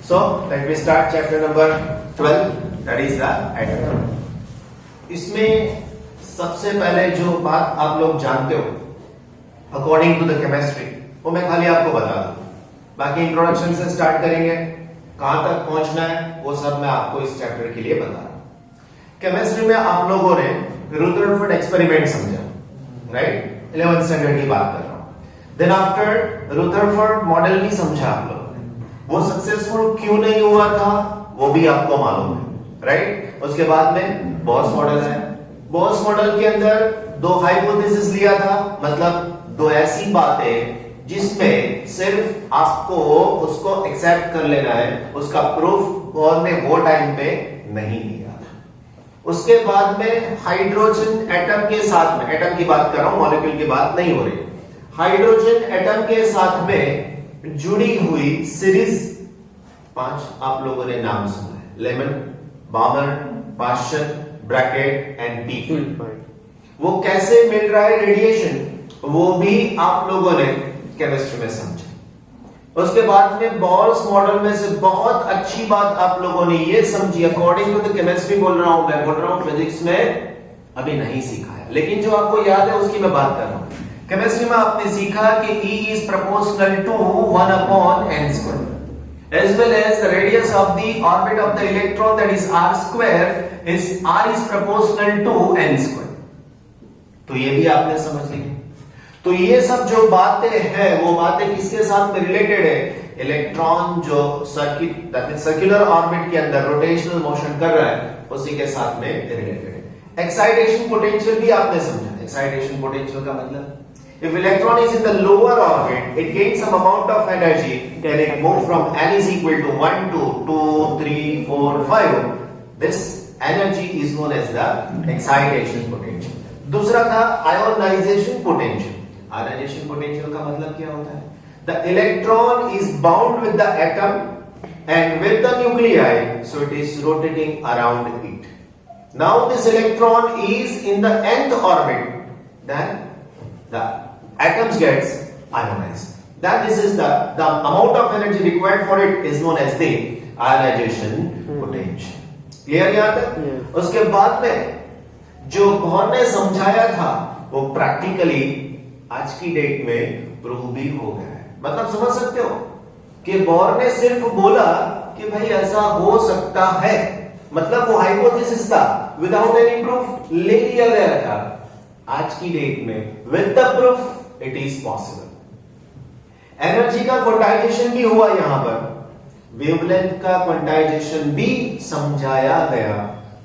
So let me start chapter number 12, that is the atom. इसमें सबसे पहले जो बात आप लोग जानते हो अकॉर्डिंग टू द केमिस्ट्री वो मैं खाली आपको बता दूं, बाकी इंट्रोडक्शन से स्टार्ट करेंगे, कहां तक पहुंचना है वो सब मैं आपको इस चैप्टर के लिए बता रहा हूं। केमिस्ट्री में आप लोगों ने रुदरफोर्ड एक्सपेरिमेंट समझा, राइट? 11th स्टैंडर्ड की बात कर रहा हूं। देन आफ्टर रुदरफोर्ड मॉडल भी समझा आप लोगों ने, वो सक्सेसफुल क्यों नहीं हुआ था वो भी आपको मालूम है, राइट? उसके बाद में बॉस मॉडल है, बॉस मॉडल के अंदर दो हाइपोथेसिस लिया था, मतलब दो ऐसी बातें जिसमें सिर्फ आपको उसको एक्सेप्ट कर लेना है, उसका प्रूफ और ने वो टाइम पे नहीं दिया था। उसके बाद में हाइड्रोजन एटम के साथ में, एटम की बात कर रहा हूं, मॉलिक्यूल की बात नहीं हो रही, हाइड्रोजन एटम के साथ में जुड़ी हुई सीरीज 5 आप लोगों ने नाम सुना है, lemon, बामर, Pasteur, bracket and T. वो कैसे मिल रहा है रेडिएशन वो भी आप लोगों ने केमिस्ट्री में समझा। उसके बाद में बॉल्स मॉडल में से बहुत अच्छी बात आप लोगों ने ये समझी, अकॉर्डिंग टू द केमिस्ट्री बोल रहा हूं, मैं बोल रहा हूं फिजिक्स में अभी नहीं सीखा है, लेकिन जो आपको याद है उसकी मैं बात कर रहा हूं। केमिस्ट्री में आपने सीखा कि E is proportional to 1 upon n square, as well as the radius of the orbit of the electron, that is r square, is r is proportional to n square। तो ये भी आपने समझ ली। तो ये सब जो बातें हैं वो बातें किसके साथ में रिलेटेड है? इलेक्ट्रॉन जो सर्कुलर ऑर्बिट के अंदर रोटेशनल मोशन कर रहा है उसी के साथ में रिलेटेड है। एक्साइटेशन पोटेंशियल भी आपने समझा। एक्साइटेशन पोटेंशियल का मतलब if electron is in the lower orbit it gains some amount of energy, then it move from n is equal to 1 to 2 3 4 5, this energy is known as the excitation potential। दूसरा था ionization potential. Ionization potential का मतलब क्या होता है? The electron is bound with the atom and with the nuclei, so it is rotating around it. Now this electron is in the nth orbit, then the atoms gets ionized. That this is the amount of energy required for it is known as the ionization potential. Clear यहाँ तक? उसके बाद में जो Bohr ने समझाया था वो प्रैक्टिकली आज की डेट में प्रूव भी हो गया है। मतलब समझ सकते हो कि बोहर ने सिर्फ बोला कि भाई ऐसा हो सकता है, मतलब वो हाइपोथेसिस था, विदाउट एनी प्रूफ ले लिया गया था। आज की डेट में with the proof it is possible. Energy का क्वांटाइजेशन भी हुआ, यहां पर वेवलेंथ का क्वांटाइजेशन भी समझाया गया।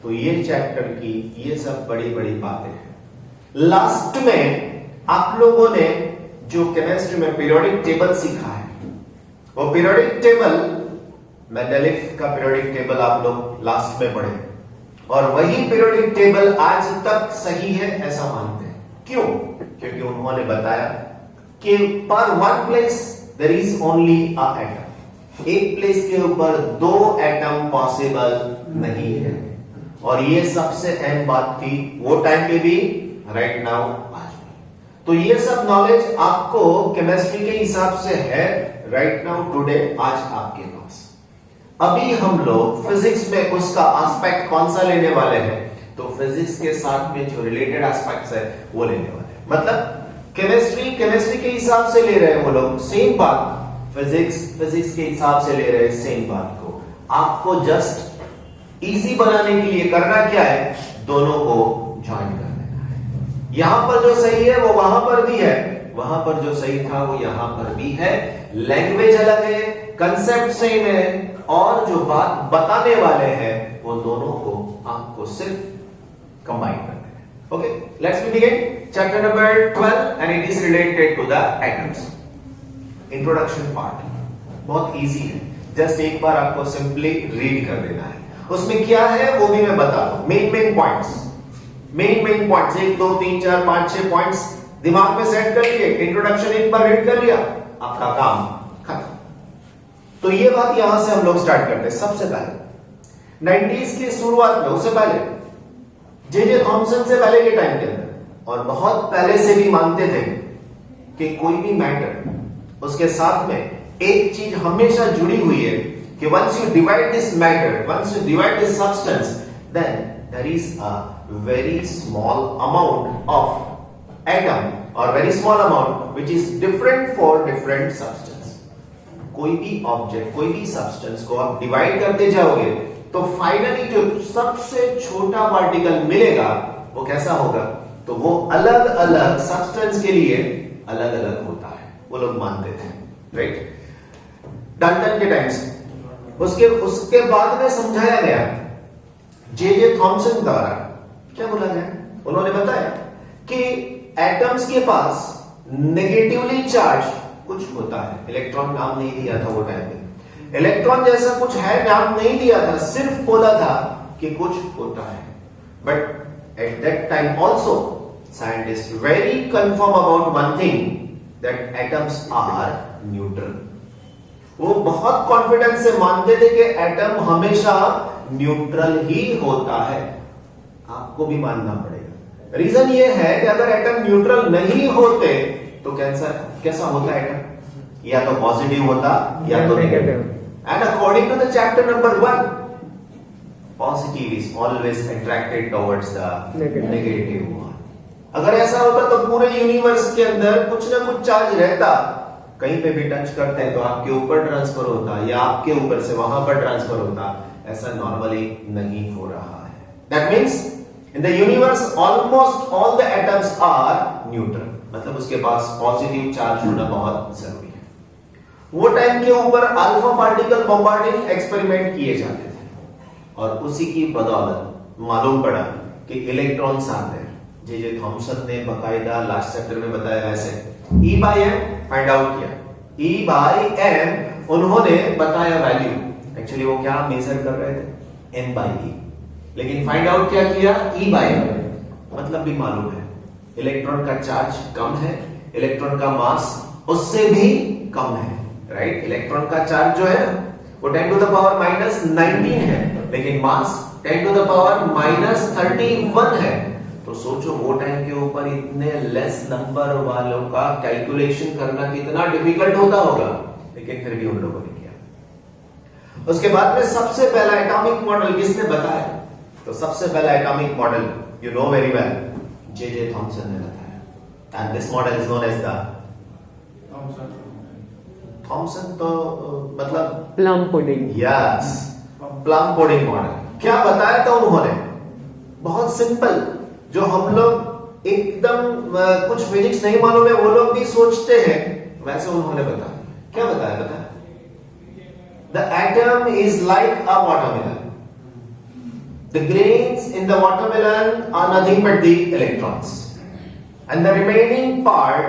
तो ये चैप्टर की ये सब बड़ी बड़ी बातें हैं। लास्ट में आप लोगों ने जो केमिस्ट्री में पीरियोडिक टेबल सीखा है, वो पीरियोडिक टेबल मेंडेलिफ का पीरियोडिक टेबल आप लोग लास्ट में पढ़े, और वही पीरियोडिक टेबल आज तक सही है ऐसा मानते हैं। क्यों? क्योंकि उन्होंने बताया कि per one place there is only a atom, एक प्लेस के ऊपर दो एटम पॉसिबल नहीं है, और ये सबसे अहम बात थी वो टाइम पे भी, राइट नाउ आज भी। तो ये सब नॉलेज आपको केमिस्ट्री के हिसाब से है राइट नाउ टुडे, आज आपके पास। अभी हम लोग फिजिक्स में उसका एस्पेक्ट कौन सा लेने वाले हैं? तो फिजिक्स के साथ में जो रिलेटेड एस्पेक्ट्स है वो लेने वाले हैं। मतलब केमिस्ट्री के हिसाब से ले रहे हैं वो लोग सेम बात, फिजिक्स के हिसाब से ले रहे हैं सेम बात को। आपको जस्ट इजी बनाने के लिए करना क्या है? दोनों को ज्वाइन कर देना है। यहां पर जो सही है वो वहां पर भी है, वहां पर जो सही था वो यहां पर भी है। लैंग्वेज अलग है, कंसेप्ट सेम है, और जो बात बताने वाले हैं वो दोनों को आपको सिर्फ कंबाइन करना है। Okay, let's begin chapter number 12 and it is related to the atoms. Introduction part बहुत इजी है, जस्ट एक बार आपको सिंपली रीड कर देना है। उसमें क्या है वो भी मैं बता दूं। मेन पॉइंट्स 1 2 3 4 5 6 पॉइंट्स दिमाग में सेट कर लिए, इंट्रोडक्शन एक बार रीड कर लिया, आपका काम खत्म। तो ये बात यहां से हम लोग स्टार्ट करते हैं। सबसे पहले 90s की शुरुआत में, उससे पहले जे थॉमसन से पहले के टाइम के अंदर, और बहुत पहले से भी मानते थे कि कोई भी मैटर उसके साथ में एक चीज हमेशा जुड़ी हुई है, कि once you divide this matter, once you divide this substance, then there is a very small amount of atom or very small amount which is different for different substance. कोई भी ऑब्जेक्ट, कोई भी सब्सटेंस को आप divide करते जाओगे तो finally जो सबसे छोटा पार्टिकल मिलेगा वो कैसा होगा? तो वो अलग अलग सब्सटेंस के लिए अलग अलग होता है, वो लोग मानते थे, राइट? डाल्टन के टाइम से उसके बाद में समझाया गया जे थॉमसन द्वारा। क्या बोला गया? उन्होंने बताया कि एटम्स के पास नेगेटिवली चार्ज कुछ होता है। इलेक्ट्रॉन नाम नहीं दिया था वो टाइम में, इलेक्ट्रॉन जैसा कुछ है नाम नहीं दिया था, सिर्फ बोला था कि कुछ होता है। But at that time also scientist very confirm about one thing, that atoms are neutral. वो बहुत कॉन्फिडेंस से मानते थे कि एटम हमेशा न्यूट्रल ही होता है। आपको भी मानना पड़ेगा। रीजन ये है कि अगर एटम न्यूट्रल नहीं होते तो कैसा होता एटम? या तो पॉजिटिव होता या तो negative. And according to the chapter number 1, positive is always attracted towards the negative one. अगर ऐसा होता तो पूरे यूनिवर्स के अंदर कुछ ना कुछ चार्ज रहता, कहीं पे भी टच करते हैं तो आपके ऊपर ट्रांसफर होता या आपके ऊपर से वहां पर ट्रांसफर होता। ऐसा नॉर्मली नहीं हो रहा है। That means in the universe almost all the atoms are neutral, मतलब उसके पास पॉजिटिव चार्ज होना बहुत जरूरी है। वो टाइम के ऊपर अल्फा पार्टिकल बॉम्बार्डिंग एक्सपेरिमेंट किए जाते थे और उसी की बदौलत मालूम पड़ा कि इलेक्ट्रॉन्स आते हैं। जे थॉमसन ने बकायदा लास्ट चैप्टर में बताया ऐसे E by M find out किया। E by M उन्होंने बताया वैल्यू, एक्चुअली वो क्या मेजर कर रहे थे? N by E, लेकिन फाइंड आउट क्या किया? E by M, मतलब भी मालूम है इलेक्ट्रॉन का चार्ज कम है, इलेक्ट्रॉन का मास उससे भी कम है, राइट? इलेक्ट्रॉन का चार्ज जो है वो 10 टू द पावर माइनस 19 है, लेकिन मास 10 टू द पावर माइनस 31 है। तो सोचो वो टाइम के ऊपर इतने लेस नंबर वालों का कैलकुलेशन करना कितना डिफिकल्ट होता होगा, लेकिन फिर भी उन लोगों ने किया। उसके बाद में सबसे पहला एटॉमिक मॉडल किसने बताया? तो सबसे पहला atomic model you know very well, J Thomson ने बताया। And this model is known as the Thomson, तो मतलब plum pudding. Yes, plum pudding model. क्या बताया था उन्होंने? बहुत सिंपल, जो हम लोग एकदम कुछ फिजिक्स नहीं मालूम है वो लोग भी सोचते हैं, वैसे उन्होंने बताया। क्या बताया? बताया the atom is like a watermelon, the grains in the watermelon are nothing but the electrons and the remaining part,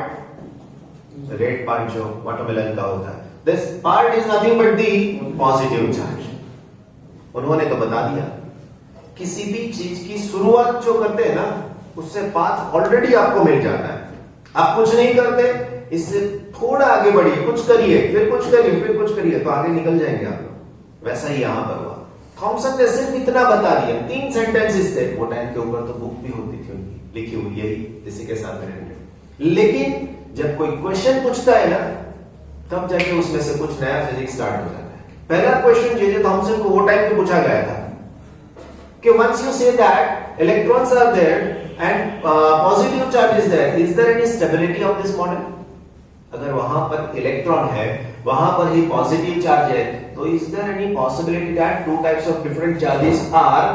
red part जो वाटरमेलन का होता है, this part is nothing but the positive charge. उन्होंने तो बता दिया किसी भी चीज की शुरुआत जो करते हैं ना, उससे पाथ ऑलरेडी आपको मिल जाता है। आप कुछ नहीं करते, इससे थोड़ा आगे बढ़िए, कुछ करिए, फिर कुछ करिए, फिर कुछ करिए, तो आगे निकल जाएंगे आप लोग। वैसा ही यहां पर हुआ। थॉमसन ने सिर्फ इतना बता दिया, 3 सेंटेंसेस थे। वो टाइम के ऊपर तो बुक भी होती थी उनकी लिखी हुई, यही इसी के साथ रहेंगे। लेकिन जब कोई क्वेश्चन पूछता है ना, तब जाके उसमें से कुछ नया फिजिक्स स्टार्ट हो जाता है। पहला क्वेश्चन जे थॉमसन को वो टाइम पे पूछा गया था कि once you say that electrons are there and positive charge is there any stability of this model? अगर वहां पर इलेक्ट्रॉन है, वहां पर ही पॉजिटिव चार्ज है, तो is there any possibility that two types of different charges are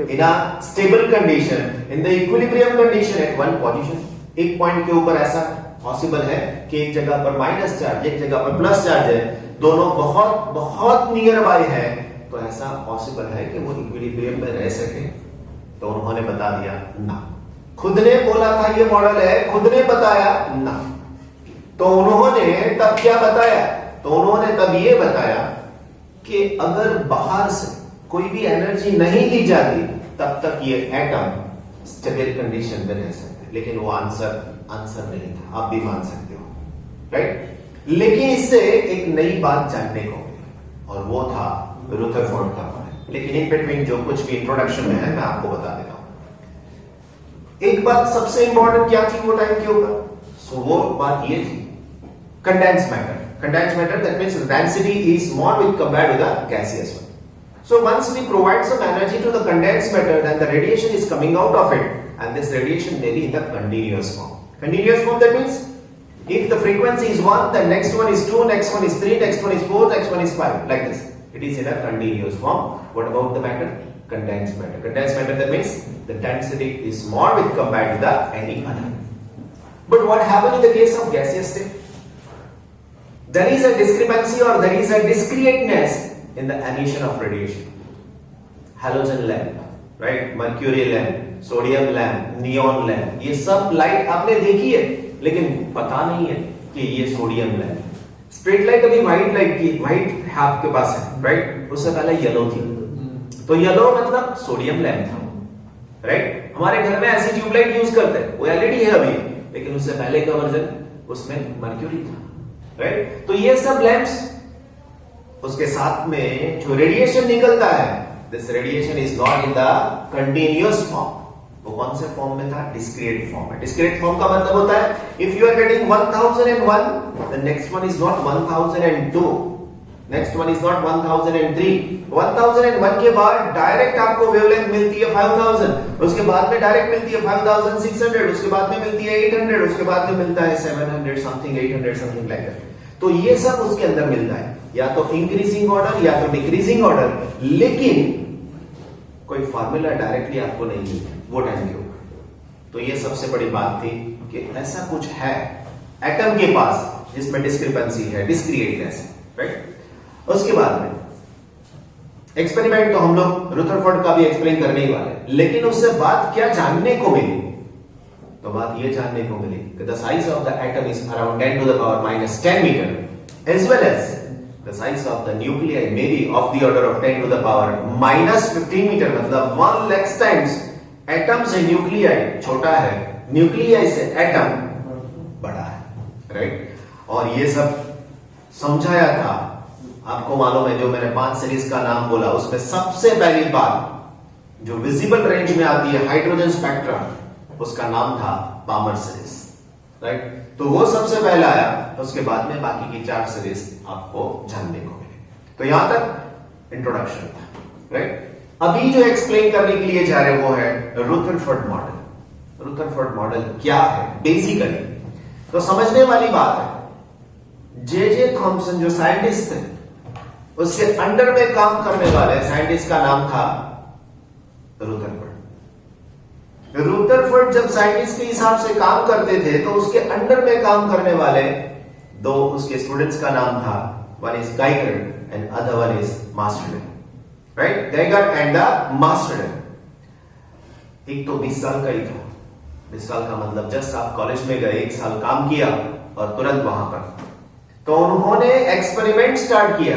in a stable condition, in the equilibrium condition at one position? एक point के ऊपर ऐसा पॉसिबल है कि एक जगह पर माइनस चार्ज, एक जगह पर प्लस चार्ज है, दोनों बहुत बहुत नियर बाय है, तो ऐसा पॉसिबल है कि वो इक्विलिब्रियम में रह सके? तो उन्होंने बता दिया ना। खुद ने बोला था ये मॉडल है, खुद ने बताया ना। तो उन्होंने तब क्या बताया? तो उन्होंने तब ये बताया कि अगर बाहर से कोई भी एनर्जी नहीं दी जाती, तब तक ये एटम स्टेबल कंडीशन में रह सकते। लेकिन वो आंसर नहीं था, आप भी मान सकते हो, राइट? लेकिन इससे एक नई बात जानने को मिली, और वो था रुदरफोर्ड का मॉडल। लेकिन इन बिटवीन जो कुछ भी इंट्रोडक्शन में है मैं आपको बता देता हूं। एक बात सबसे इंपॉर्टेंट क्या थी वो टाइम के ऊपर? सो वो बात ये थी, condense matter. Condensed matter, that means the density is more with compared to the gaseous one. So once we provide some energy to the condensed matter, then the radiation is coming out of it, and this radiation may be in the continuous form. Continuous form, that means if the frequency is 1, then next one is 2, next one is 3, next one is 4, next one is 5, like this. It is in a continuous form. What about the matter? Condensed matter. Condensed matter, that means the density is more with compared to the any other. But what happens in the case of gaseous state? There is a discrepancy or there is a discreteness in the emission of radiation. Halogen lamp, right? Mercury lamp, sodium lamp, neon lamp, ये सब light आपने देखी है, लेकिन पता नहीं है कि ये सोडियम लैंप। स्ट्रीट लाइट अभी व्हाइट लाइट की, व्हाइट है आपके पास है, राइट? उससे पहले येलो थी, तो येलो मतलब सोडियम लैंप था, राइट? हमारे घर में ऐसी ट्यूबलाइट यूज करते हैं, वो एलईडी है अभी, लेकिन उससे पहले का वर्जन उसमें मर्क्यूरी था, राइट? तो ये सब लैंप्स, उसके साथ में जो रेडिएशन निकलता है, this radiation is not in the continuous form. वो कौन से फॉर्म में था? डिस्क्रीट फॉर्म में। डिस्क्रीट फॉर्म का मतलब होता है if you are getting 1001, the next one is not 1002, next one is not 1003। 1001 के बाद डायरेक्ट आपको वेवलेंथ मिलती है 5000, उसके बाद में डायरेक्ट मिलती है 5600, उसके बाद में मिलती है 800, उसके बाद में मिलता है 700 समथिंग, 800 समथिंग लाइक दैट। तो ये सब उसके अंदर मिलता है, या तो इंक्रीजिंग ऑर्डर या तो डिक्रीजिंग ऑर्डर, लेकिन कोई फार्मूला डायरेक्टली आपको नहीं मिलता वो टाइम के ऊपर। तो ये सबसे बड़ी बात थी कि ऐसा कुछ है एटम के पास जिसमें डिस्क्रिपेंसी है, डिस्क्रिएटनेस है, राइट? उसके बाद में एक्सपेरिमेंट तो हम लोग रुदरफोर्ड का भी एक्सप्लेन करने ही वाले, लेकिन उससे बात क्या जानने को मिली? तो बात ये जानने को मिली कि the size of the atom is around 10 to the power -10 metre, as well as the size of the nuclei may be of the order of 10 to the power -15 metre, मतलब 1 लाख टाइम्स एटम से nuclei छोटा है, nuclei से atom बड़ा है, right? और ये सब समझाया था, आपको मालूम है जो मैंने 5 सीरीज का नाम बोला, उसमें सबसे पहली बात जो विजिबल रेंज में आती है हाइड्रोजन स्पेक्ट्रम, उसका नाम था पामर सीरीज, राइट? तो वो सबसे पहला आया, उसके बाद में बाकी की 4 सीरीज आपको जानने को मिले। तो यहां तक इंट्रोडक्शन था, राइट? अभी जो एक्सप्लेन करने के लिए जा रहे वो है रुदरफोर्ड मॉडल। रुदरफोर्ड मॉडल क्या है बेसिकली? तो समझने वाली बात है, जे थॉमसन जो साइंटिस्ट थे, उसके अंडर में काम करने वाले साइंटिस्ट का नाम था रुदरफोर्ड। रुदरफोर्ड जब साइंटिस्ट के हिसाब से काम करते थे, तो उसके अंडर में काम करने वाले 2 उसके स्टूडेंट्स का नाम था, one is Geiger and other one is Marsden, right? Geiger and the Marsden. एक तो 20 साल का ही था, 20 साल का मतलब जस्ट आप कॉलेज में गए, 1 साल काम किया और तुरंत वहां पर, तो उन्होंने एक्सपेरिमेंट स्टार्ट किया।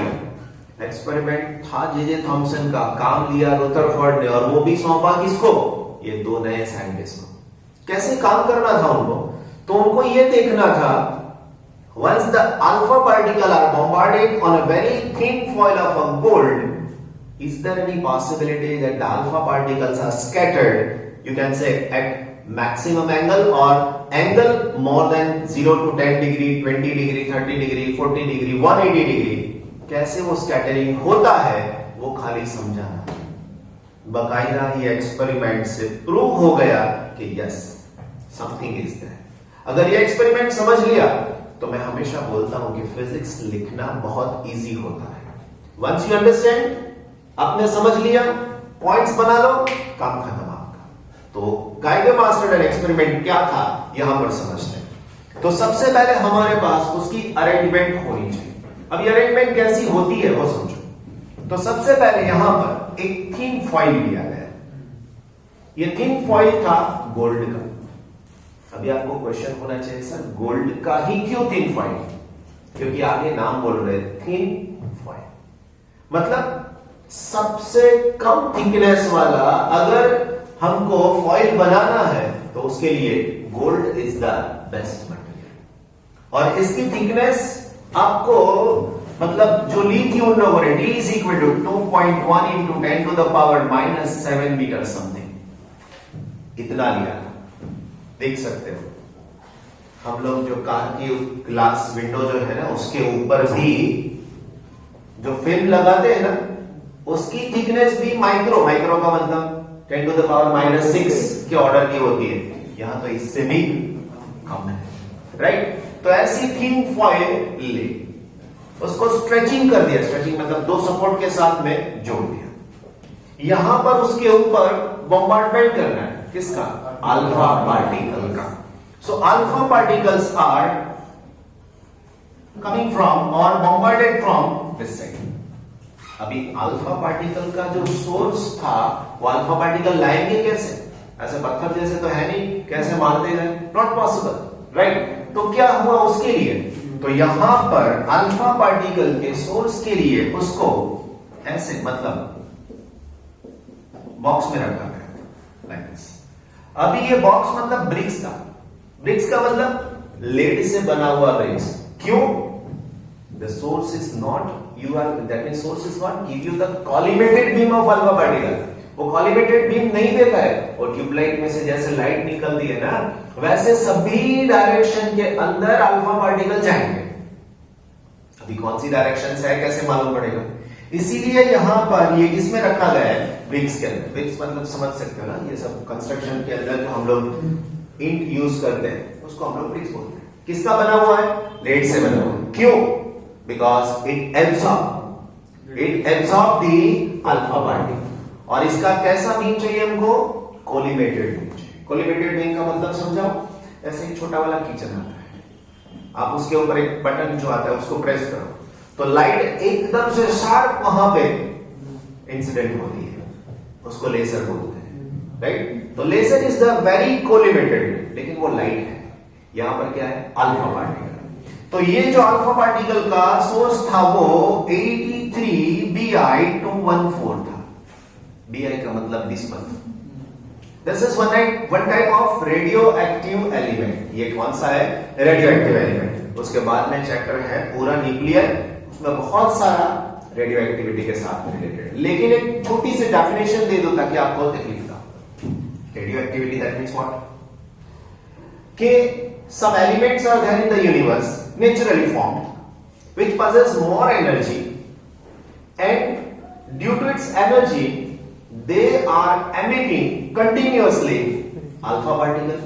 एक्सपेरिमेंट था जे थॉमसन का, काम लिया रुदरफोर्ड ने, और वो भी सौंपा किसको? ये 2 नए साइंटिस्ट को। कैसे काम करना था उनको? तो उनको ये देखना था, once the alpha particle are bombarded on a very thin foil of a gold, is there any possibility that the alpha particles are scattered, you can say at maximum angle or angle more than 0 to 10 degree, 20 degree, 30 degree, 40 degree, 180 degree? कैसे वो scattering होता है वो खाली समझाना। बकायदा ये experiment से प्रूव हो गया कि यस समथिंग इज देयर। अगर ये एक्सपेरिमेंट समझ लिया तो मैं हमेशा बोलता हूं कि फिजिक्स लिखना बहुत इजी होता है। वंस यू अंडरस्टैंड, आपने समझ लिया, पॉइंट्स बना लो, काम खत्म आपका। तो गाइगर मास्टरडन एक्सपेरिमेंट क्या था यहां पर समझते हैं। तो सबसे पहले हमारे पास उसकी अरेंजमेंट होनी चाहिए। अब ये अरेंजमेंट कैसी होती है वो समझो। तो सबसे पहले यहां पर एक थिन फॉइल लिया गया, ये थिन फॉइल था गोल्ड का। अभी आपको क्वेश्चन होना चाहिए, सर गोल्ड का ही क्यों थिन फॉइल? क्योंकि आगे नाम बोल रहे थिन फॉइल, मतलब सबसे कम थिकनेस वाला अगर हमको फॉइल बनाना है तो उसके लिए gold is the best material. और इसकी थिकनेस आपको मतलब जो ली थी उन लोगों ने, D is equal to 2.1 into 10 to the power -7 metre something, इतना लिया था, देख सकते हो। हम लोग जो कार की ग्लास विंडो जो है ना उसके ऊपर भी जो फिल्म लगाते हैं ना उसकी थिकनेस भी माइक्रो का मतलब 10 to the power -6 के ऑर्डर की होती है, यहां तो इससे भी कम है, राइट। तो ऐसी थिन फॉइल ले उसको स्ट्रेचिंग कर दिया, स्ट्रेचिंग मतलब दो सपोर्ट के साथ में जोड़ दिया, यहां पर उसके ऊपर बॉम्बार्डमेंट करना है, किसका? अल्फा पार्टिकल का। So alpha particles are coming from और बॉम्बार्डेड फ्रॉम दिस साइड। अभी अल्फा पार्टिकल का जो सोर्स था वो अल्फा पार्टिकल लाएंगे कैसे? ऐसे पत्थर जैसे तो है नहीं, कैसे मारते गए? Not possible, right. तो क्या हुआ उसके लिए? तो यहां पर अल्फा पार्टिकल के सोर्स के लिए उसको ऐसे मतलब बॉक्स में रखा गया, लाइक दिस। अभी ये बॉक्स मतलब ब्रिक्स था, ब्रिक्स का मतलब लेड से बना हुआ ब्रिक्स। क्यों? The source is not, that means source is not give you the collimated beam of alpha particle. वो collimated beam नहीं देता है, और ट्यूबलाइट में से जैसे लाइट निकलती है ना वैसे सभी डायरेक्शन के अंदर अल्फा पार्टिकल जाएंगे। अभी कौन सी डायरेक्शन है कैसे मालूम पड़ेगा? इसीलिए यहां पर ये इसमें रखा गया है ब्रिक्स के अंदर। ब्रिक्स मतलब समझ सकते हो ना, ये सब कंस्ट्रक्शन के अंदर जो हम लोग ईंट यूज करते हैं उसको हम लोग ब्रिक्स बोलते हैं। किसका बना हुआ है? लेड से बना हुआ है। क्यों? Because it absorb the alpha particle। और इसका कैसा बीम चाहिए हमको? कोलिमेटेड बीम चाहिए। कोलिमेटेड बीम का मतलब समझाओ, ऐसे एक छोटा वाला किचन आता है, आप उसके ऊपर एक बटन जो आता है उसको प्रेस करो तो लाइट एकदम से शार्प वहां पे इंसिडेंट होती है, उसको लेजर बोलते हैं, राइट। तो laser is the very collimated, लेकिन वो लाइट है। यहां पर क्या है? Alpha particle. तो ये जो अल्फा पार्टिकल का सोर्स था वो 83 Bi214 था। Bi का मतलब bismuth. This is one type of radio active element. ये कौन सा है? Radio active element. उसके बाद में चैप्टर है पूरा न्यूक्लियर, उसमें बहुत सारा रेडियो एक्टिविटी के साथ रिलेटेड, लेकिन एक छोटी सी डेफिनेशन दे दो ताकि आपको तकलीफ ना। Radio activity that means what? कि some elements are there in the universe naturally formed which possess more energy, and due to its energy they are emitting continuously alpha particle,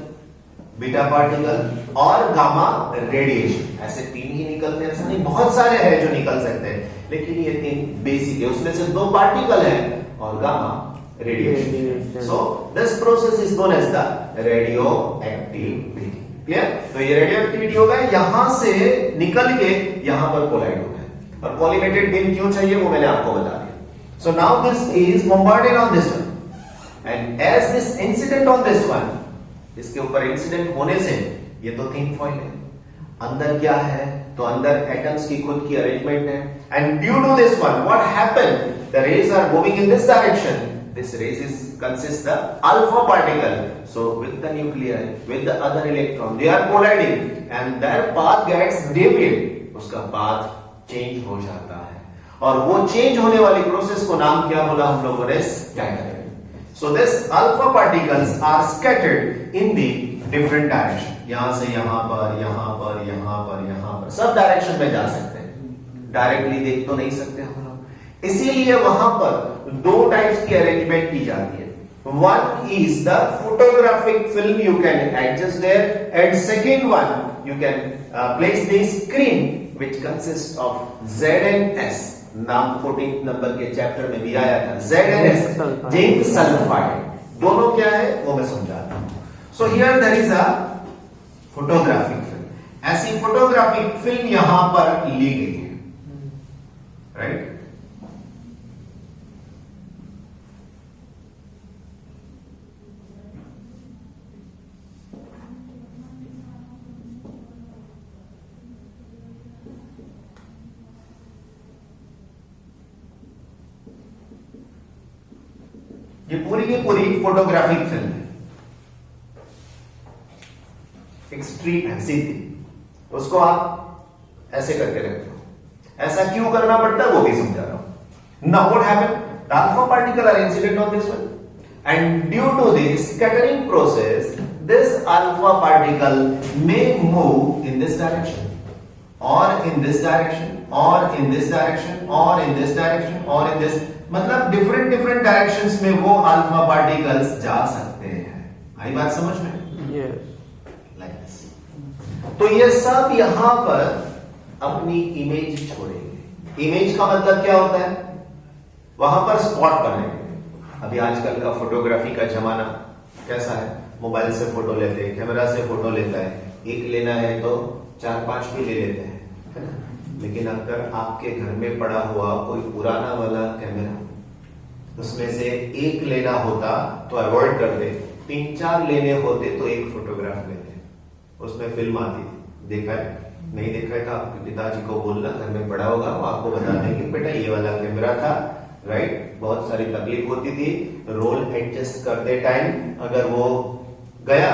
beta particle और gamma radiation। ऐसे तीन ही निकलते हैं, ऐसा नहीं बहुत सारे हैं जो निकल सकते हैं, लेकिन ये तीन बेसिक है। उसमें से दो पार्टिकल है और gamma radiation. So this process is known as the radioactivity. Clear? तो ये रेडियो एक्टिविटी होगा, यहां से निकल के यहां पर कोलाइड होता है। और कोलिमेटेड बीम क्यों चाहिए वो मैंने आपको बता दिया। So now this is bombarded on this one, and as this incident on this one, इसके ऊपर इंसिडेंट होने से ये तो थिन फॉइल है, अंदर क्या है? तो अंदर एटम्स की खुद की अरेंजमेंट है, and due to this one what happened? The rays are moving in this direction. This rays is consists the alpha particle. So with the nuclei, with the other electron, they are colliding, and their path gets deviated. उसका path change हो जाता है, और वो change होने वाली process को नाम क्या बोला हम लोगों ने? scattering. So this alpha particles are scattered in the different direction. यहां से यहां पर, यहां पर, यहां पर, यहां पर, सब डायरेक्शन में जा सकते हैं। डायरेक्टली देख तो नहीं सकते हम लोग, इसीलिए वहां पर दो टाइप्स की अरेंजमेंट की जाती है। One is the photographic film, you can adjust there, and second one you can place the screen which consist of ZnS। नाम 14 नंबर के चैप्टर में भी आया था, ZnS जिंक सल्फाइड। दोनों क्या है वो मैं समझाता हूं। So here there is a photographic film. ऐसी फोटोग्राफिक फिल्म यहां पर ली गई है, राइट। ये पूरी फोटोग्राफिक फिल्म है, एक स्ट्रीप है सीधी, उसको आप ऐसे करके रखते हो। ऐसा क्यों करना पड़ता है वो भी समझा रहा हूं। Now what happened? The alpha particle are incident on this one, and due to this scattering process this alpha particle may move in this direction, or in this direction, or in this direction, or in this direction, or in this, मतलब different directions में वो alpha particles जा सकते हैं। आई बात समझ में? Like this. तो ये सब यहां पर अपनी इमेज छोड़ेंगे। इमेज का मतलब क्या होता है? वहां पर स्पॉट बनेंगे। अभी आजकल का फोटोग्राफी का जमाना कैसा है? मोबाइल से फोटो लेते हैं, कैमरा से फोटो लेता है, एक लेना है तो 4-5 भी ले लेते हैं, है ना? लेकिन अगर आपके घर में पड़ा हुआ कोई पुराना वाला कैमरा, उसमें से एक लेना होता तो अवॉइड करते, 3-4 लेने होते तो एक फोटोग्राफ लेते। उसमें फिल्म आती थी, देखा है? नहीं देखा है तो आपके पिताजी को बोलना, घर में पड़ा होगा, वो आपको बता देंगे बेटा ये वाला कैमरा था, राइट? बहुत सारी तकलीफ होती थी, रोल एडजस्ट करते टाइम अगर वो गया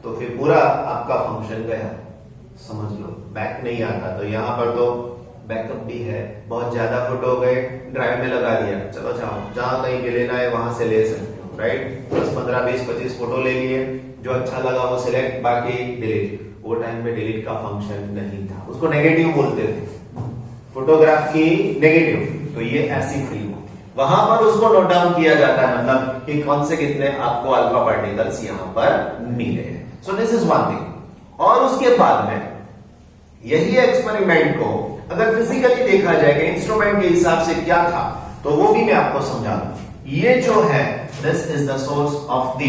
तो फिर पूरा आपका फंक्शन गया, समझ लो। बैक नहीं आता, तो यहाँ पर तो बैकअप भी है। बहुत ज्यादा फोटो हो गए, ड्राइव में लगा दिया, चलो जाओ जहां कहीं भी लेना है वहां से ले सकते हो, राइट? 10, 15, 20, 25 फोटो ले लिए, जो अच्छा लगा वो सिलेक्ट, बाकी डिलीट। वो टाइम में डिलीट का फंक्शन नहीं था, उसको नेगेटिव बोलते थे, फोटोग्राफ की नेगेटिव। तो ये ऐसी फिल्म वहां पर उसको नोट डाउन किया जाता है, मतलब कि कौन से कितने आपको अल्फा पार्टिकल्स यहां पर मिले हैं। So this is one thing. और उसके बाद में यही एक्सपेरिमेंट को अगर फिजिकली देखा जाएगा, इंस्ट्रूमेंट के हिसाब से क्या था, तो वो भी मैं आपको समझा दूं। ये जो है, this is the source of the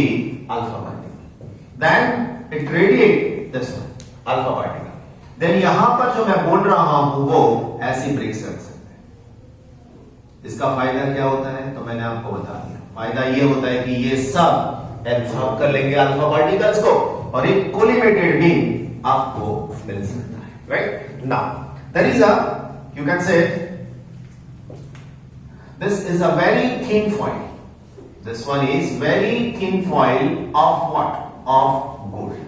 alpha particle, then it radiate this one alpha particle, then यहां पर जो मैं बोल रहा हूं वो ऐसी ब्रेक्स रख सकते हैं। इसका फायदा क्या होता है तो मैंने आपको बता दिया। फायदा ये होता है कि ये सब एब्सॉर्ब कर लेंगे अल्फा पार्टिकल्स को, और एक कोलिमेटेड बीम आपको मिल सकता है, right? Now there is a, you can say, this is a very thin foil. This one is very thin foil of what? Of gold.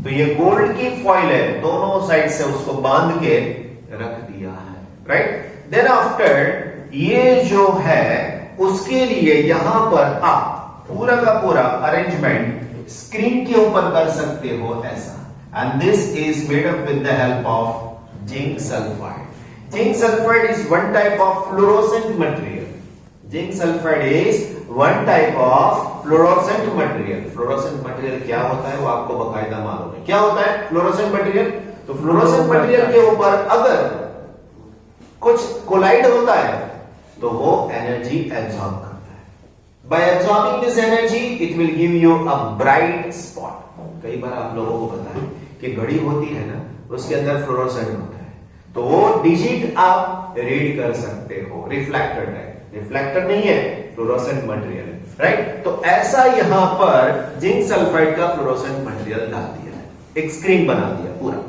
तो ये गोल्ड की फॉइल है, दोनों साइड से उसको बांध के रख दिया है, राइट? देन आफ्टर ये जो है उसके लिए यहां पर आप पूरा का पूरा अरेंजमेंट स्क्रीन के ऊपर कर सकते हो ऐसा, and this is made up with the help of zinc sulphide. Zinc sulfide is one type of fluorescent material. Zinc sulfide is one type of fluorescent material. Fluorescent material क्या होता है वो आपको बकायदा मालूम है. क्या होता है fluorescent material? तो fluorescent material के ऊपर अगर कुछ कोलाइड होता है तो वो एनर्जी एब्सॉर्ब करता है. By absorbing this energy, it will give you a bright spot. कई बार आप लोगों को पता है कि घड़ी होती है ना, उसके अंदर फ्लोरोसेंट होता है, तो वो डिजिट आप रीड कर सकते हो. रिफ्लेक्टर है, रिफ्लेक्टर नहीं है, फ्लोरोसेंट मटेरियल, राइट? तो ऐसा यहां पर जिंक सल्फाइड का फ्लोरोसेंट मटेरियल डाल दिया है, एक स्क्रीन बना दिया पूरा.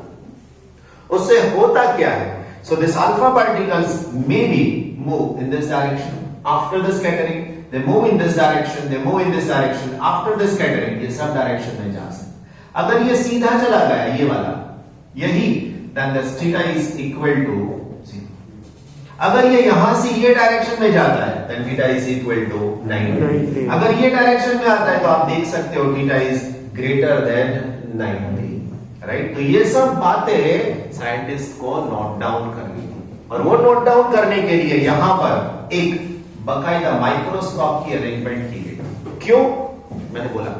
उससे होता क्या है? सो this alpha particles may be move in this direction after the scattering, they move in this direction, they move in this direction after the scattering. ये सब डायरेक्शन में जा सकते. अगर ये सीधा चला गया ये वाला, यही, then the theta is equal to 0. अगर ये यहां से ये डायरेक्शन में जाता है then theta is equal to 90. अगर ये डायरेक्शन में आता है तो आप देख सकते हो theta is greater than 90, right? तो ये सब बातें साइंटिस्ट को नोट डाउन करनी है, और वो नोट डाउन करने के लिए यहां पर एक बकायदा माइक्रोस्कोप की अरेंजमेंट की गई. क्यों? मैंने बोला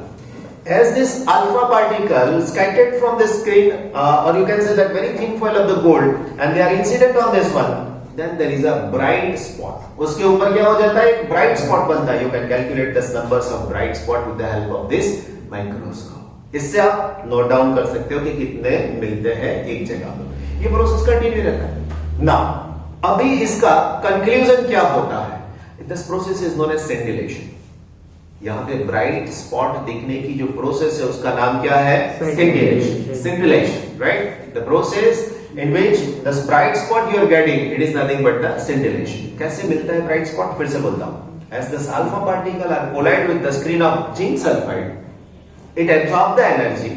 as this alpha particle scattered from the screen, or you can say that very thin foil of the gold, and they are incident on this one, then there is a bright spot. उसके ऊपर क्या हो जाता है? एक bright spot बनता है. You can calculate the numbers of bright spot with the help of this microscope. इससे आप नोट डाउन कर सकते हो कि कितने मिलते हैं एक जगह पर. ये प्रोसेस कंटिन्यू रहता है. नाउ अभी इसका कंक्लूजन क्या होता है? This process is known as scintillation. यहां पे ब्राइट स्पॉट दिखने की जो प्रोसेस है उसका नाम क्या है? Scintillation, right? The process in which the bright spot you are getting, it is nothing but the scintillation. कैसे मिलता है bright spot? फिर से बोलता हूं. As this alpha particle are collide with the screen of zinc sulfide, it absorb the energy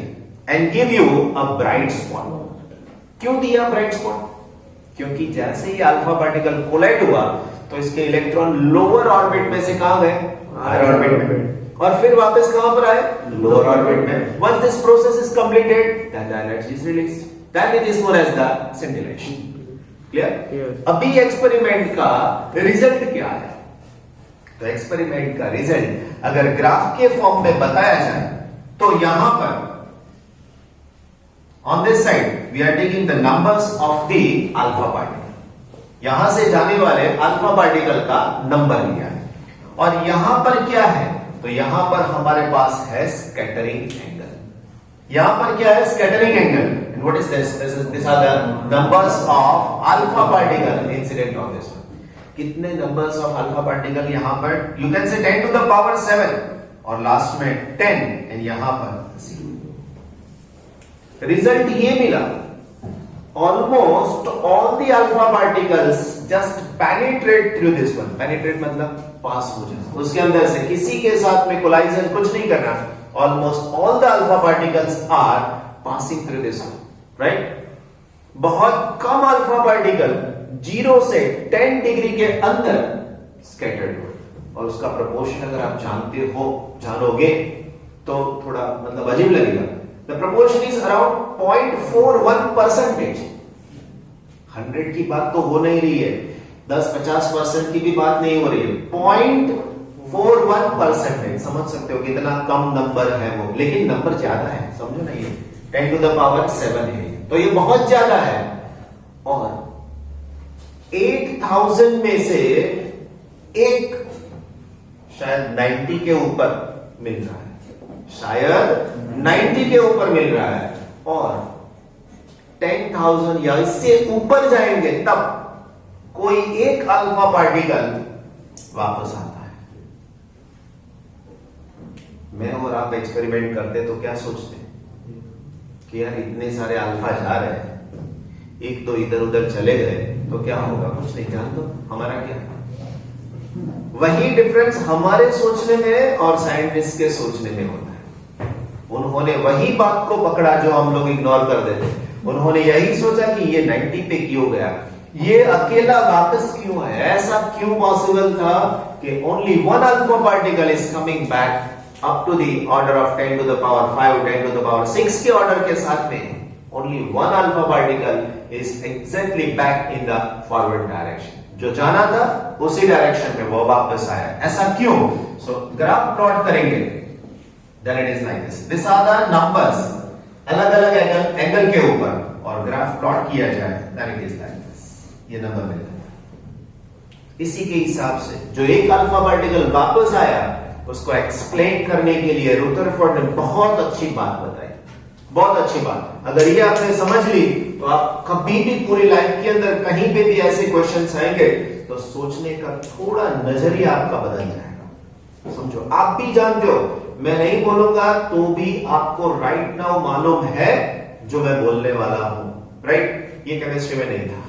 and give you a bright spot. क्यों दिया bright spot? क्योंकि जैसे ही अल्फा पार्टिकल कोलाइड हुआ तो इसके इलेक्ट्रॉन लोअर ऑर्बिट में से कहां गए? हायर ऑर्बिट में. और फिर वापस कहां पर आए, लोअर ऑर्बिट में। Once this process is completed then the energy is released, then it is known as the scintillation. Clear? अभी एक्सपेरिमेंट का रिजल्ट क्या है? तो एक्सपेरिमेंट का रिजल्ट अगर ग्राफ के फॉर्म में बताया जाए तो यहां पर on this side we are taking the numbers of the alpha particle, यहां से जाने वाले अल्फा पार्टिकल का नंबर लिया है, और यहां पर क्या है, तो यहां पर हमारे पास है स्कैटरिंग एंगल। यहां पर क्या है, scattering angle. And what is this? This are the numbers of alpha particle incident on this one. कितने नंबर्स ऑफ अल्फा पार्टिकल यहां पर, you can say 10 to the power 7 और लास्ट में 10 एंड यहां पर 0। रिजल्ट ये मिला, almost all the alpha particles just penetrate through this one. Penetrate मतलब पास हो जाए, उसके अंदर से किसी के साथ में कोलाइजन कुछ नहीं करना। Almost all the alpha particles are passing through this one, right? बहुत कम अल्फा पार्टिकल 0 से 10 डिग्री के अंदर स्कैटर्ड हो, और उसका प्रोपोर्शन अगर आप जानोगे तो थोड़ा मतलब अजीब लगेगा। The proportion is around 0.41%। 100 की बात तो हो नहीं रही है, 10-50% की भी बात नहीं हो रही है, 0.41%। समझ सकते हो कितना कम नंबर है वो, लेकिन नंबर ज्यादा है, समझो ना, ये 10 टू द पावर 7 है, तो ये बहुत ज्यादा है। और 8000 में से एक शायद 90 के ऊपर मिल रहा है, शायद 90 के ऊपर मिल रहा है, और 10,000 या इससे ऊपर जाएंगे तब कोई एक अल्फा पार्टिकल वापस आता है। मैं और आप एक्सपेरिमेंट करते तो क्या सोचते कि यार इतने सारे अल्फा जा रहे हैं, एक तो इधर उधर चले गए तो क्या होगा, कुछ नहीं, जान दो, हमारा क्या। वही डिफरेंस हमारे सोचने में और साइंटिस्ट के सोचने में होता है। उन्होंने वही बात को पकड़ा जो हम लोग इग्नोर कर देते। उन्होंने यही सोचा कि ये 90 पे क्यों गया, ये अकेला वापस क्यों है, ऐसा क्यों पॉसिबल था कि only one alpha particle is coming back up to the order of 10 to the power 5, 10 to the power 6 के ऑर्डर के साथ में only one alpha particle is exactly back in the forward direction. जो जाना था उसी डायरेक्शन में वो वापस आया। ऐसा क्यों? So ग्राफ प्लॉट करेंगे, then it is like this. These are the numbers, अलग-अलग एंगल के ऊपर, और ग्राफ प्लॉट किया जाए, then it is like this. ये नंबर मिलता है। इसी के हिसाब से जो एक अल्फा पार्टिकल वापस आया उसको एक्सप्लेन करने के लिए रुदरफोर्ड ने बहुत अच्छी बात बताई, बहुत अच्छी बात। अगर ये आपने समझ ली तो आप कभी भी पूरी लाइफ के अंदर कहीं पे भी ऐसे क्वेश्चंस आएंगे तो सोचने का थोड़ा नजरिया आपका बदल जाएगा। समझो, आप भी जानते हो, मैं नहीं बोलूंगा तो भी आपको राइट नाउ मालूम है जो मैं बोलने वाला हूं, राइट? ये केमिस्ट्री में नहीं था,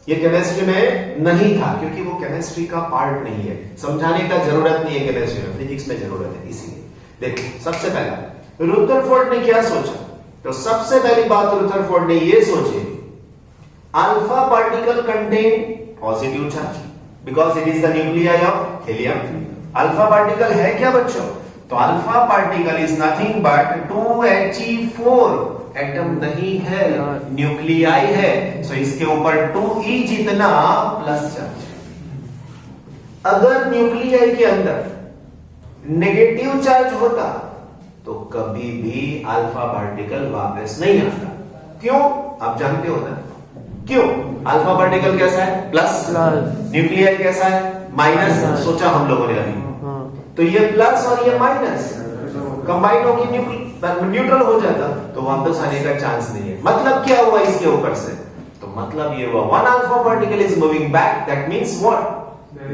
ये केमिस्ट्री में नहीं था, क्योंकि वो केमिस्ट्री का पार्ट नहीं है, समझाने का जरूरत नहीं है केमिस्ट्री में, फिजिक्स में जरूरत है। इसीलिए देखो, सबसे पहला रुदरफोर्ड ने क्या सोचा, तो सबसे पहली बात रुदरफोर्ड ने ये सोची, alpha particle contain positive charge because it is the nuclei of helium. Alpha particle है क्या बच्चों? तो alpha particle is nothing but 2He4 atom नहीं है, न्यूक्लियाई है। सो इसके ऊपर 2E जितना प्लस चार्ज। अगर न्यूक्लियाई के अंदर नेगेटिव चार्ज होता तो कभी भी अल्फा पार्टिकल वापस नहीं आता। क्यों? आप जानते हो ना क्यों? अल्फा पार्टिकल कैसा है? प्लस। न्यूक्लियाई कैसा है? माइनस। सोचा हम लोगों ने अभी, तो ये प्लस और ये माइनस कंबाइन होकर न्यूट्रल हो जाता तो वापस आने का चांस नहीं है। मतलब क्या हुआ इसके ऊपर से? तो मतलब ये हुआ, one alpha particle is moving back, that means what?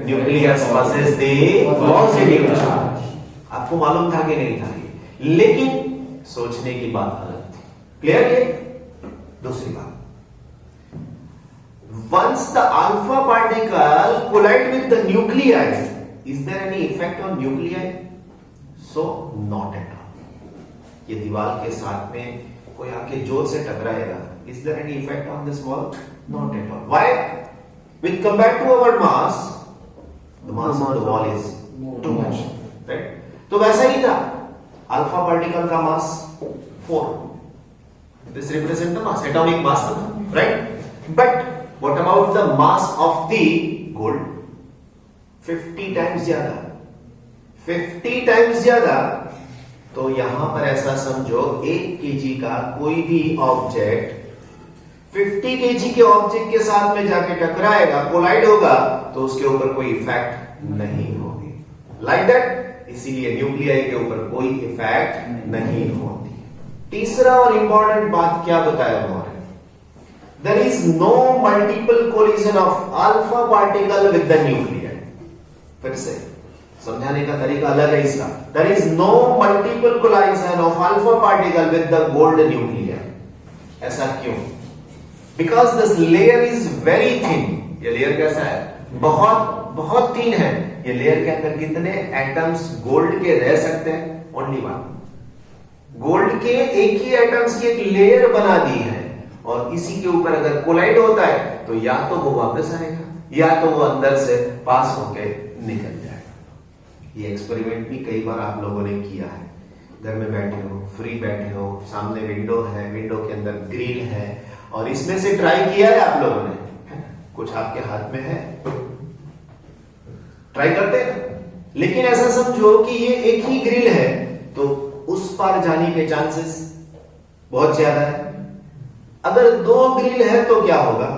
Nucleus possesses the positive charge. आपको मालूम था कि नहीं था? लेकिन सोचने की बात अलग थी। क्लियर? ये दूसरी बात, once the alpha particle collide with the nuclei, is there any effect on nuclei? So not at all। ये दीवार के साथ में कोई आके जोर से टकराएगा, is there any effect on this wall? Not at all। Why? With compared to our mass, the mass of the wall is too much, right? तो वैसा ही था, अल्फा पार्टिकल का मास 4, this represent the mass, atomic mass, right? But what about the mass of the gold? 50 times ज्यादा, 50 times ज्यादा। तो यहां पर ऐसा समझो 1 केजी का कोई भी ऑब्जेक्ट 50 केजी के ऑब्जेक्ट के साथ में जाके टकराएगा, कोलाइड होगा, तो उसके ऊपर कोई इफेक्ट नहीं होगी, लाइक दैट। इसीलिए न्यूक्लियाई के ऊपर कोई इफेक्ट नहीं होती। तीसरा और इंपॉर्टेंट बात क्या बताया उन्होंने? There is no multiple collision of alpha particle with the nuclear. फिर से समझाने का तरीका अलग है इसका। There is no multiple collision of alpha particle with the gold nuclear. ऐसा क्यों? Because this layer is very thin. ये लेयर कैसा है? बहुत बहुत थिन है। ये लेयर के अंदर कितने एटम्स गोल्ड के रह सकते हैं? ओनली 1। गोल्ड के एक ही एटम्स की एक लेयर बना दी है, और इसी के ऊपर अगर कोलाइड होता है तो या तो वो वापस आएगा या तो वो अंदर से पास होके निकल जाएगा। ये एक्सपेरिमेंट भी कई बार आप लोगों ने किया है। घर में बैठे हो, फ्री बैठे हो, सामने विंडो है, विंडो के अंदर ग्रिल है, और इसमें से ट्राई किया है आप लोगों ने? कुछ आपके हाथ में है, ट्राई करते हैं। लेकिन ऐसा समझो कि ये एक ही ग्रिल है, तो उस पार जाने के चांसेस बहुत ज्यादा है। अगर 2 ग्रिल है तो क्या होगा?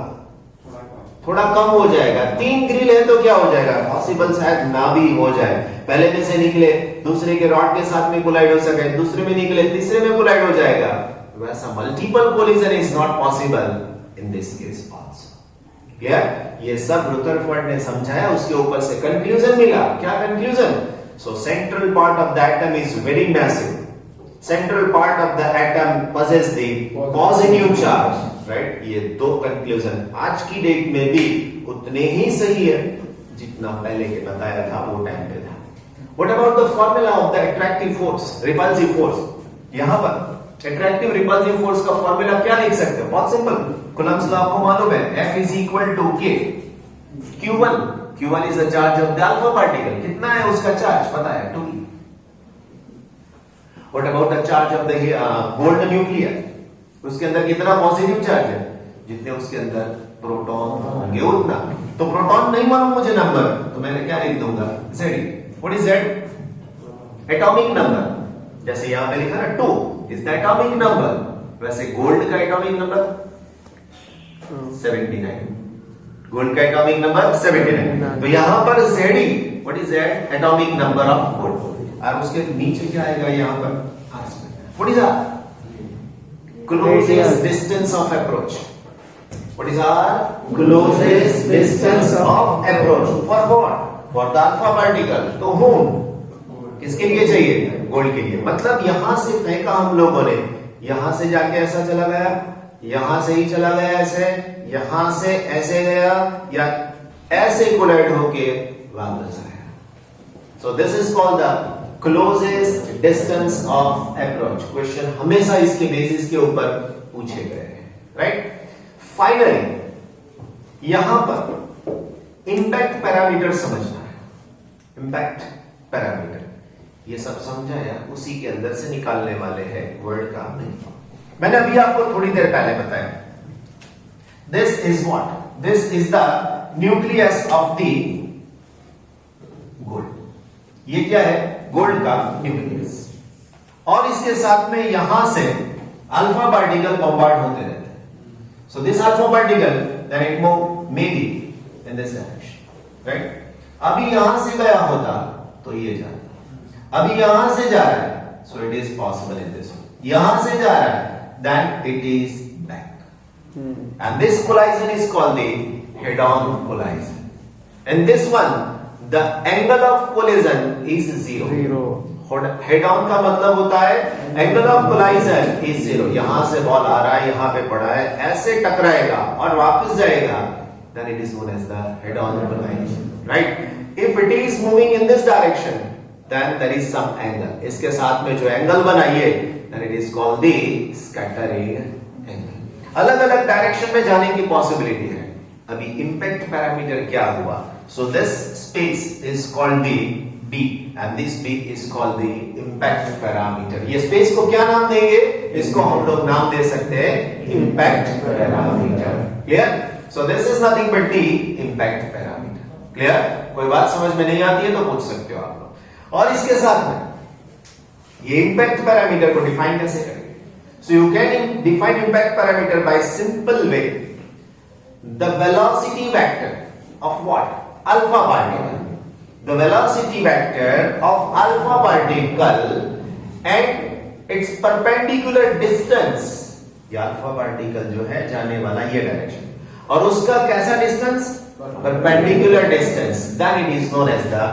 थोड़ा कम हो जाएगा। 3 ग्रिल है तो क्या हो जाएगा? पॉसिबल शायद ना भी हो जाए। पहले में से निकले, दूसरे के रॉड के साथ में कोलाइड हो सके, दूसरे में निकले, तीसरे में कोलाइड हो जाएगा। वैसा multiple collision is not possible in this case also. Clear? ये सब रुदरफोर्ड ने समझाया, उसके ऊपर से कंक्लूजन मिला। क्या conclusion? So central part of the atom is very massive. Central part of the atom possess the positive charge, right? ये 2 कंक्लूजन आज की डेट में भी उतने ही सही है जितना पहले के बताया था वो टाइम पे था। What about the formula of the attractive force, repulsive force? यहां पर attractive repulsive force का फॉर्मूला क्या लिख सकते हो? बहुत सिंपल, कूलम्ब्स लॉ आपको मालूम है, F is equal to K Q1. Q1 is the charge of the alpha particle. कितना है उसका चार्ज? पता है, 2E. What about the charge of the gold nuclear? उसके अंदर कितना पॉजिटिव चार्ज है? जितने उसके अंदर प्रोटॉन होंगे उतना। तो प्रोटॉन नहीं मालूम मुझे नंबर, तो मैंने क्या लिख दूंगा? Z. What is Z? Atomic number. जैसे यहां पे लिखा ना 2 is the atomic number, वैसे गोल्ड का एटॉमिक नंबर 79। गोल्ड का एटॉमिक नंबर 79। तो यहां पर Ze, what is Z? Atomic number of gold. और उसके नीचे क्या आएगा यहां पर? What is our closest distance of approach? What is our closest distance of approach? For what? For the alpha particle. तो whom? किसके लिए चाहिए? गोल्ड के लिए। मतलब यहां से फेंका हम लोगों ने, यहां से जाके ऐसा चला गया, यहां से ही चला गया ऐसे, यहां से ऐसे गया, या ऐसे कोलाइड होके वापस आया। So this is called the closest distance of approach. Question हमेशा इसके बेसिस के ऊपर पूछे गए हैं, राइट? फाइनली यहां पर इंपैक्ट पैरामीटर समझना है। इंपैक्ट पैरामीटर ये सब समझाया, उसी के अंदर से निकालने वाले हैं वर्ड का मीनिंग। मैंने अभी आपको थोड़ी देर पहले बताया, this is what? This is the nucleus of the gold. ये क्या है? गोल्ड का न्यूक्लियस। और इसके साथ में यहां से अल्फा पार्टिकल बॉम्बार्ड होते रहते हैं। So this alpha particle then it move may be in this direction, right? अभी यहां से गया होता तो ये जाता, अभी यहां से जा रहा है, so it is possible in this. यहां से जा रहा है, then it is back. And this collision is called the head on collision. And this one the angle of collision is 0. Head on का मतलब होता है एंगल ऑफ कोलाइजन इज 0। यहां से बॉल आ रहा है, यहां पे पड़ा है, ऐसे टकराएगा और वापस जाएगा, then it is known as the head on collision, right? If it is moving in this direction, then there is some angle. इसके साथ में जो एंगल बनाइए, then it is called the scattering angle. अलग अलग डायरेक्शन में जाने की पॉसिबिलिटी है। अभी इंपैक्ट पैरामीटर क्या हुआ? So this space is called the B. and this b is called the impact parameter. ये स्पेस को क्या नाम देंगे? इसको हम लोग नाम दे सकते हैं impact parameter. Clear? So this is nothing but the impact parameter. Clear? कोई बात समझ में नहीं आती है तो पूछ सकते हो आप लोग. और इसके साथ में ये impact parameter को डिफाइन कैसे करेंगे? So you can define impact parameter by simple way. The velocity vector of what? Alpha particle. The velocity vector of alpha particle and its perpendicular distance. ये alpha particle जो है जाने वाला ये direction और उसका कैसा distance? Perpendicular distance. Then it is known as the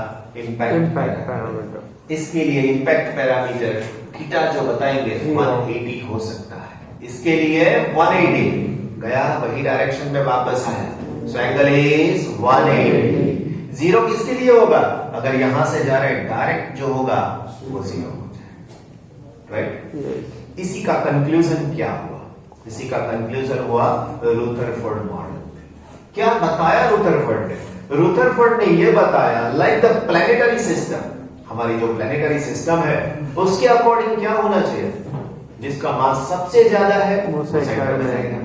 impact parameter. इसके लिए impact parameter थीटा जो बताएंगे 180 हो सकता है. इसके लिए 180 गया वही डायरेक्शन में वापस आया. So angle is 180. जीरो किसके लिए होगा? अगर यहां से जा रहे डायरेक्ट जो होगा वो जीरो हो जाएगा. राइट? इसी का कंक्लूजन क्या हुआ? इसी का कंक्लूजन हुआ रुदरफोर्ड मॉडल. क्या बताया रुदरफोर्ड ने? रुदरफोर्ड ने ये बताया लाइक द प्लैनेटरी सिस्टम, हमारी जो प्लैनेटरी सिस्टम है उसके अकॉर्डिंग क्या होना चाहिए? जिसका मास सबसे ज्यादा है वो सेंटर में रहेगा.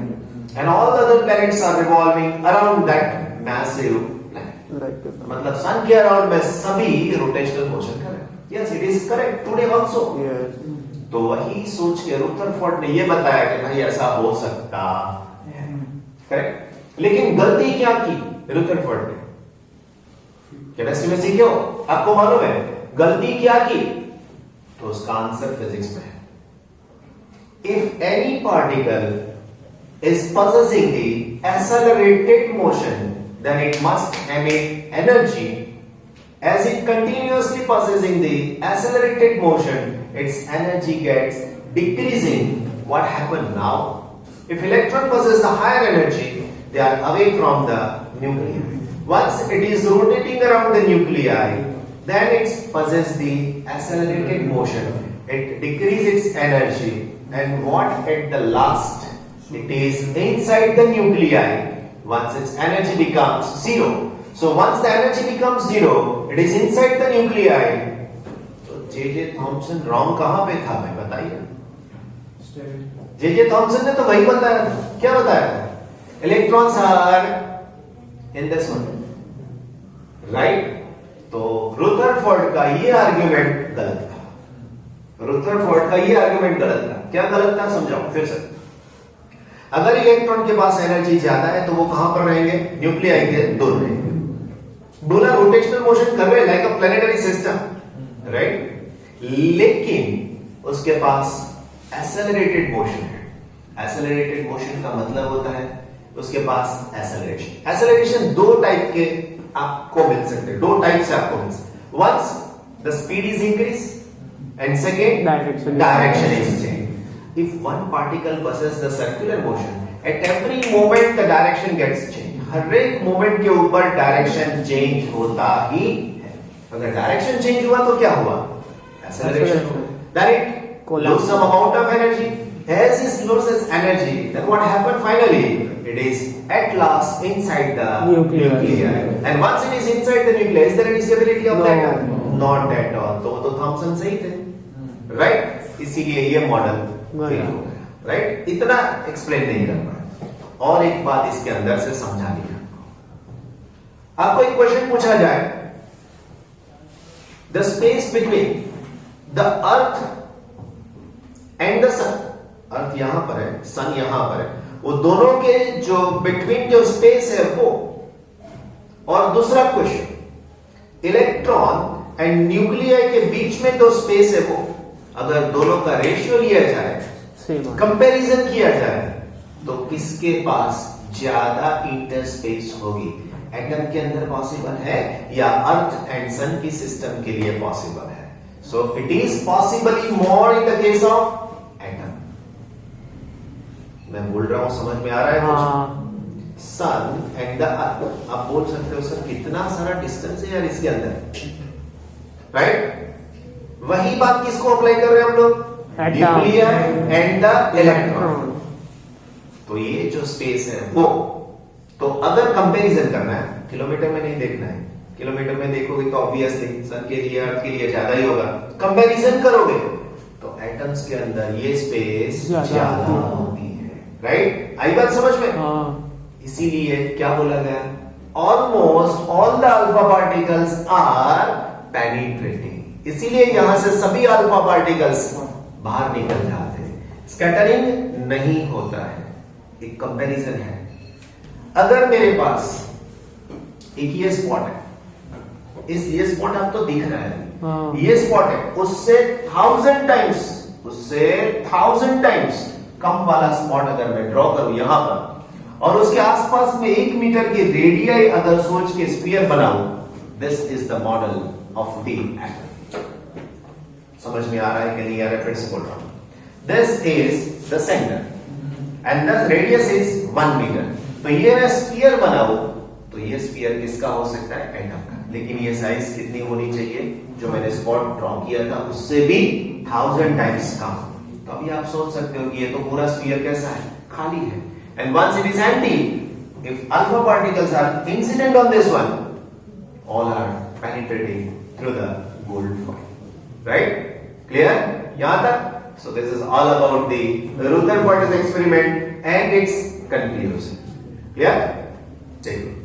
And all the other planets are revolving around that massive planet. मतलब सन के अराउंड में सभी रोटेशनल मोशन कर रहे हैं. Yes, it is correct today also. तो वही सोच के रुदरफोर्ड ने ये बताया कि भाई ऐसा हो सकता है. करेक्ट. लेकिन गलती क्या की रुदरफोर्ड ने? केमिस्ट्री में सीखे हो, आपको मालूम है गलती क्या की? तो उसका आंसर फिजिक्स में है. If any particle is possessing the accelerated motion, then it must emit energy. As it continuously possessing the accelerated motion, its energy gets decreasing. What happened now? If electron possess the higher energy, they are away from the nuclei. Once it is rotating around the nuclei, then it possess the accelerated motion. It decreases its energy, and what at the last? It is inside the nuclei. Once its energy becomes zero. So once the energy becomes zero, it is inside the nuclei. तो J.J. Thomson wrong कहां पे था? मैं बताइए. J.J. Thomson ने तो वही बताया. क्या बताया? Electrons are in this one, right? तो रुदरफोर्ड का ये आर्ग्यूमेंट गलत था. रुदरफोर्ड का ये आर्ग्यूमेंट गलत था. क्या गलत था समझाओ फिर से. अगर इलेक्ट्रॉन के पास एनर्जी ज्यादा है तो वो कहां पर रहेंगे? न्यूक्लियाई के दूर रहेंगे. दोनों रोटेशनल मोशन कर रहे हैं लाइक अ प्लैनेटरी सिस्टम, राइट? लेकिन उसके पास एक्सेलरेटेड मोशन है. एक्सेलरेटेड मोशन का मतलब होता है उसके पास एक्सेलरेशन. एक्सेलरेशन दो टाइप के आपको मिल सकते हैं. दो टाइप से आपको मिल सकते हैं. Once the speed is increase and second direction is change. If one particle possesses the circular motion, at every moment the direction gets changed. हर एक मोमेंट के ऊपर डायरेक्शन चेंज होता ही है. अगर डायरेक्शन चेंज हुआ तो क्या हुआ? Acceleration हुआ. Then it loses some amount of energy. As it loses energy, then what happened finally? It is at last inside the nuclei. And once it is inside the nuclei, is there any stability of that? Not at all. तो Thompson सही थे, right? इसीलिए ये model right. इतना explain नहीं कर पाया. और एक बात इसके अंदर से समझा लिया. आपको एक क्वेश्चन पूछा जाए, the space between the earth and the sun. Earth यहां पर है, सन यहां पर है. वो दोनों के जो बिटवीन जो स्पेस है वो. और दूसरा क्वेश्चन, इलेक्ट्रॉन एंड न्यूक्लियाई के बीच में जो स्पेस है वो, अगर दोनों का रेशियो लिया जाए, कंपैरिजन किया जाए, तो किसके पास ज्यादा इंटरस्पेस होगी? एटम के अंदर पॉसिबल है या अर्थ एंड सन की सिस्टम के लिए पॉसिबल है? So it is possibly more in the case of atom. मैं बोल रहा हूं, समझ में आ रहा है कुछ? सन एंड द अर्थ. आप बोल सकते हो सर कितना सारा डिस्टेंस है यार इसके अंदर, राइट? वही बात किसको अप्लाई कर रहे हैं हम लोग? Nucleus and the electron. तो ये जो स्पेस है वो, तो अगर कंपैरिजन करना है, किलोमीटर में नहीं देखना है, किलोमीटर में देखोगे तो ऑब्वियसली सन के लिए अर्थ के लिए ज्यादा ही होगा। कंपैरिजन करोगे तो एटम्स के अंदर ये स्पेस ज्यादा होती है, राइट? आई बात समझ में? इसीलिए क्या बोला गया, almost all the alpha particles are penetrating, इसीलिए यहां से सभी अल्फा पार्टिकल्स बाहर निकल जाते हैं, स्कैटरिंग नहीं होता है। एक कंपैरिजन है, अगर मेरे पास एक ये स्पॉट है, इस ये स्पॉट आपको दिख रहा है, ये स्पॉट है, उससे 1000 टाइम्स कम वाला स्पॉट अगर मैं ड्रॉ करूं यहां पर, और उसके आसपास में 1 मीटर की रेडियाई अगर सोच के स्फीयर बनाऊं, this is the model of the atom. समझ में आ रहा है कि नहीं आ रहा है? फिर से बोल रहा हूं, this is the centre and the radius is 1 metre. तो ये मैं स्फीयर बनाऊं तो ये स्फीयर किसका हो सकता है? एटम का। लेकिन ये साइज कितनी होनी चाहिए? जो मैंने स्पॉट ड्रॉ किया था उससे भी 1000 टाइम्स कम। तो अभी आप सोच सकते हो कि ये तो पूरा स्फीयर कैसा है? खाली है। And once it is empty, if alpha particles are incident on this one, all are penetrating through the gold foil. Right? Clear? यहाँ तक? So this is all about the Rutherford experiment and its conclusion. Clear? Take it.